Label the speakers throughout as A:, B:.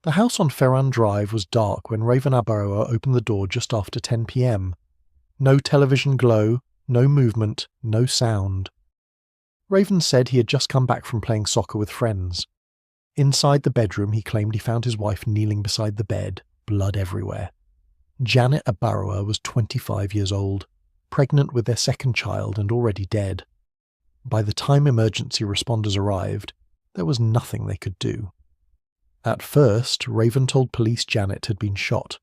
A: The house on Ferran Drive was dark when Raven Abaroa opened the door just after 10 p.m. No television glow, no movement, no sound. Raven said he had just come back from playing soccer with friends. Inside the bedroom, he claimed he found his wife kneeling beside the bed, blood everywhere. Janet Abaroa was 25 years old, pregnant with their second child and already dead. By the time emergency responders arrived, there was nothing they could do. At first, Raven told police Janet had been shot.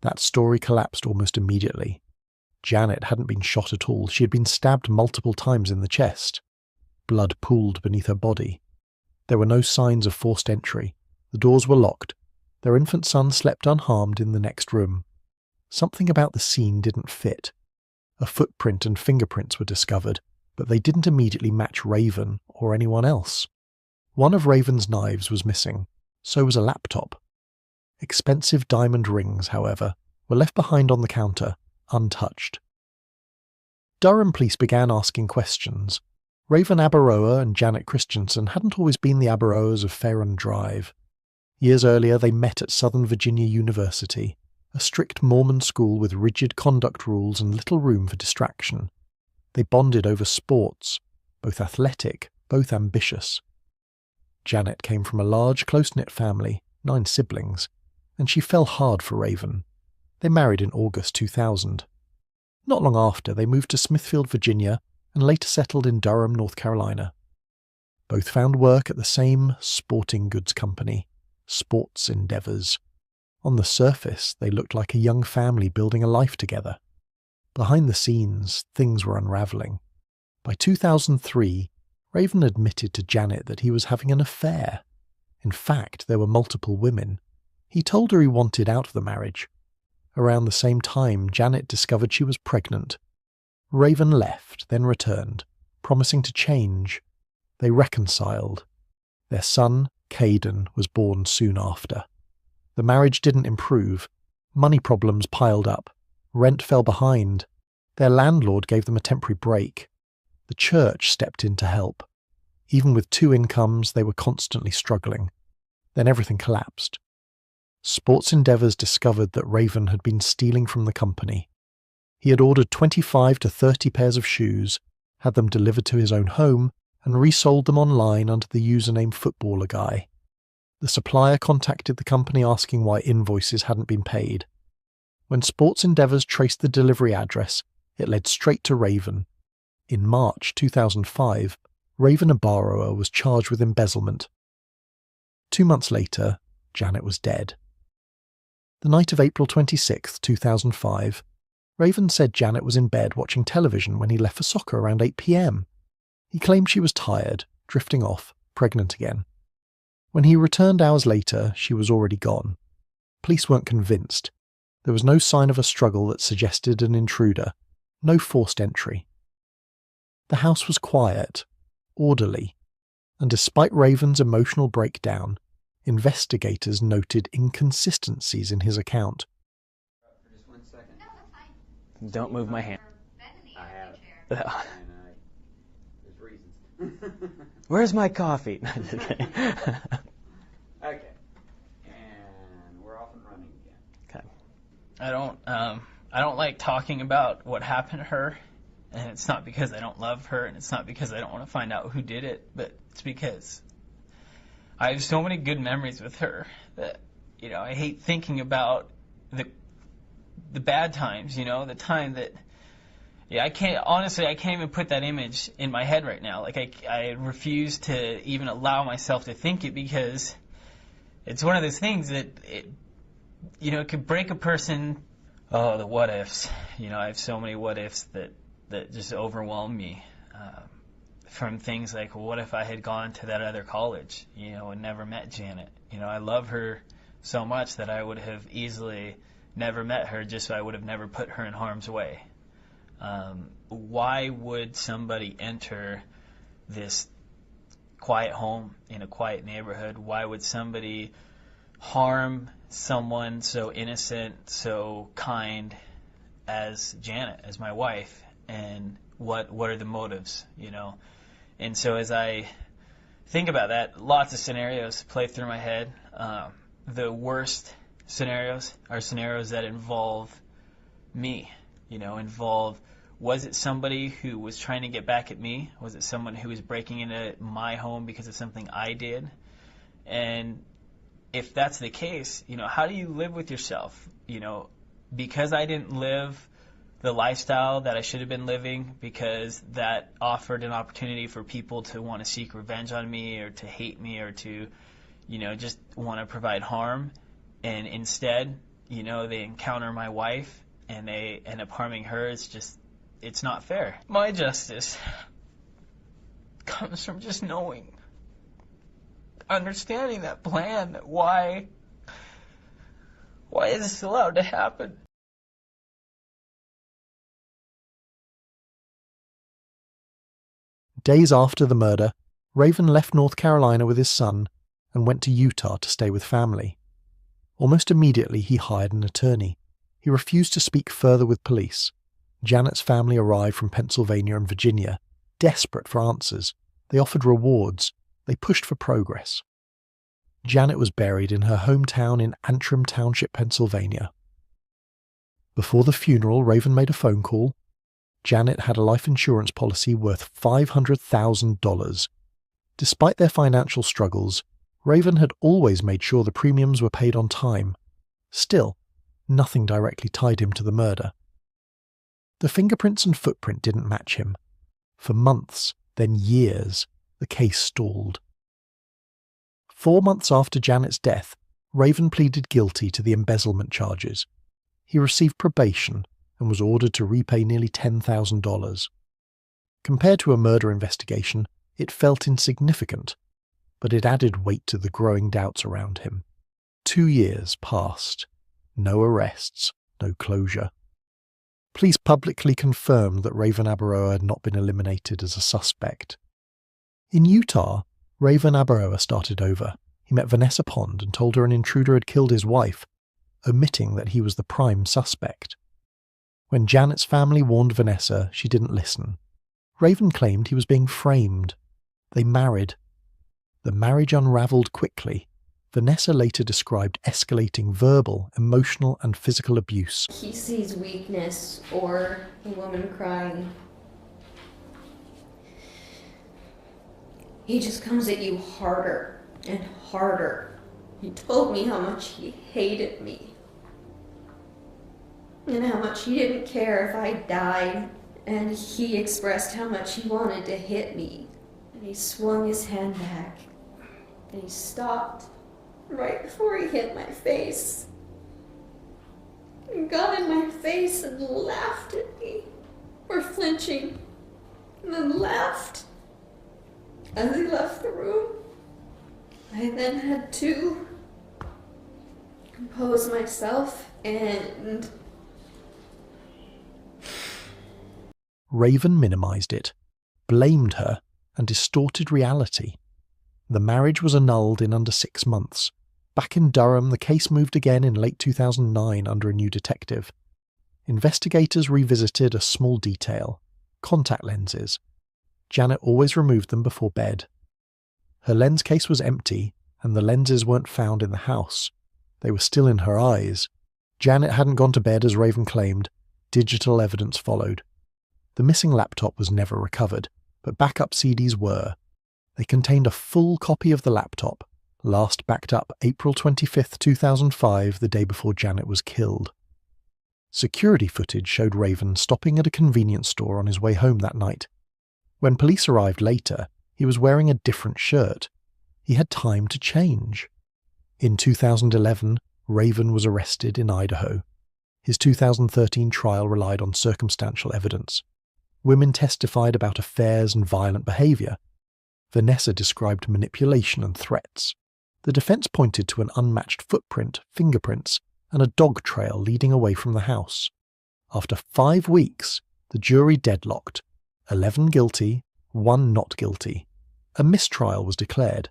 A: That story collapsed almost immediately. Janet hadn't been shot at all. She had been stabbed multiple times in the chest. Blood pooled beneath her body. There were no signs of forced entry. The doors were locked. Their infant son slept unharmed in the next room. Something about the scene didn't fit. A footprint and fingerprints were discovered, but they didn't immediately match Raven or anyone else. One of Raven's knives was missing. So was a laptop. Expensive diamond rings, however, were left behind on the counter, untouched. Durham police began asking questions. Raven Abaroa and Janet Christensen hadn't always been the Abaroas of Ferran Drive. Years earlier, they met at Southern Virginia University, a strict Mormon school with rigid conduct rules and little room for distraction. They bonded over sports, both athletic, both ambitious. Janet came from a large, close-knit family, 9 siblings, and she fell hard for Raven. They married in August 2000. Not long after, they moved to Smithfield, Virginia, and later settled in Durham, North Carolina. Both found work at the same sporting goods company, Sports Endeavors. On the surface, they looked like a young family building a life together. Behind the scenes, things were unraveling. By 2003, Raven admitted to Janet that he was having an affair. In fact, there were multiple women. He told her he wanted out of the marriage. Around the same time, Janet discovered she was pregnant. Raven left, then returned, promising to change. They reconciled. Their son, Caden, was born soon after. The marriage didn't improve. Money problems piled up. Rent fell behind. Their landlord gave them a temporary break. The church stepped in to help. Even with 2 incomes, they were constantly struggling. Then everything collapsed. Sports Endeavors discovered that Raven had been stealing from the company. He had ordered 25 to 30 pairs of shoes, had them delivered to his own home, and resold them online under the username Footballer Guy. The supplier contacted the company asking why invoices hadn't been paid. When Sports Endeavors traced the delivery address, it led straight to Raven. In March 2005, Raven Abaroa was charged with embezzlement. 2 months later, Janet was dead. The night of April 26, 2005, Raven said Janet was in bed watching television when he left for soccer around 8 p.m. He claimed she was tired, drifting off, pregnant again. When he returned hours later, she was already gone. Police weren't convinced. There was no sign of a struggle that suggested an intruder, no forced entry. The house was quiet, orderly, and despite Raven's emotional breakdown, investigators noted inconsistencies in his account.
B: Just 1 second.
C: Don't move my hand.
B: I have it. And there's reasons.
C: Where's my coffee?
B: Okay. And we're off and running again.
C: Okay.
D: I don't like talking about what happened to her, and it's not because I don't love her, and it's not because I don't want to find out who did it, but it's because I have so many good memories with her that, I hate thinking about the bad times, the time that, I can't even put that image in my head right now. Like, I refuse to even allow myself to think it, because it's one of those things that, it could break a person. Oh, the what ifs. I have so many what ifs that just overwhelm me. From things like, well, what if I had gone to that other college, and never met Janet? I love her so much that I would have easily never met her, just so I would have never put her in harm's way. Why would somebody enter this quiet home in a quiet neighborhood? Why would somebody harm someone so innocent, so kind as Janet, as my wife? And what are the motives, And so as I think about that, lots of scenarios play through my head. the worst scenarios are scenarios that involve me, involve, was it somebody who was trying to get back at me? Was it someone who was breaking into my home because of something I did? And if that's the case, how do you live with yourself? Because I didn't live the lifestyle that I should have been living, because that offered an opportunity for people to want to seek revenge on me or to hate me or to, just want to provide harm. And instead, they encounter my wife and they end up harming her. It's not fair. My justice comes from just knowing, understanding that plan, that why is this allowed to happen?
A: Days after the murder, Raven left North Carolina with his son and went to Utah to stay with family. Almost immediately, he hired an attorney. He refused to speak further with police. Janet's family arrived from Pennsylvania and Virginia, desperate for answers. They offered rewards. They pushed for progress. Janet was buried in her hometown in Antrim Township, Pennsylvania. Before the funeral, Raven made a phone call. Janet had a life insurance policy worth $500,000. Despite their financial struggles, Raven had always made sure the premiums were paid on time. Still, nothing directly tied him to the murder. The fingerprints and footprint didn't match him. For months, then years, the case stalled. 4 months after Janet's death, Raven pleaded guilty to the embezzlement charges. He received probation and was ordered to repay nearly $10,000. Compared to a murder investigation, it felt insignificant, but it added weight to the growing doubts around him. 2 years passed. No arrests, no closure. Police publicly confirmed that Raven Abaroa had not been eliminated as a suspect. In Utah, Raven Abaroa started over. He met Vanessa Pond and told her an intruder had killed his wife, omitting that he was the prime suspect. When Janet's family warned Vanessa, she didn't listen. Raven claimed he was being framed. They married. The marriage unraveled quickly. Vanessa later described escalating verbal, emotional, and physical abuse.
E: He sees weakness or a woman crying. He just comes at you harder and harder. He told me how much he hated me. And how much he didn't care if I died. And he expressed how much he wanted to hit me. And he swung his hand back. And he stopped right before he hit my face. He got in my face and laughed at me. Or flinching. And then laughed. As he left the room. I then had to compose myself and...
A: Raven minimized it, blamed her, and distorted reality. The marriage was annulled in under 6 months. Back in Durham, the case moved again in late 2009 under a new detective. Investigators revisited a small detail: contact lenses. Janet always removed them before bed. Her lens case was empty, and the lenses weren't found in the house. They were still in her eyes. Janet hadn't gone to bed as Raven claimed. Digital evidence followed. The missing laptop was never recovered, but backup CDs were. They contained a full copy of the laptop, last backed up April 25, 2005, the day before Janet was killed. Security footage showed Raven stopping at a convenience store on his way home that night. When police arrived later, he was wearing a different shirt. He had time to change. In 2011, Raven was arrested in Idaho. His 2013 trial relied on circumstantial evidence. Women testified about affairs and violent behavior. Vanessa described manipulation and threats. The defense pointed to an unmatched footprint, fingerprints, and a dog trail leading away from the house. After 5 weeks, the jury deadlocked. 11 guilty, 1 not guilty. A mistrial was declared.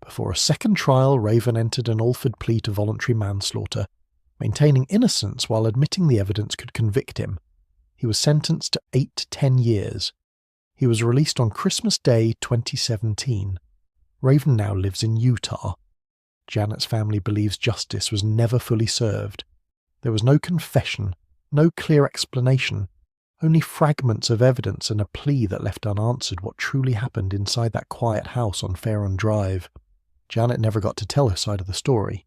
A: Before a second trial, Raven entered an Alford plea to voluntary manslaughter, maintaining innocence while admitting the evidence could convict him. He was sentenced to 8 to 10 years. He was released on Christmas Day 2017. Raven now lives in Utah. Janet's family believes justice was never fully served. There was no confession, no clear explanation, only fragments of evidence and a plea that left unanswered what truly happened inside that quiet house on Fairham Drive. Janet never got to tell her side of the story.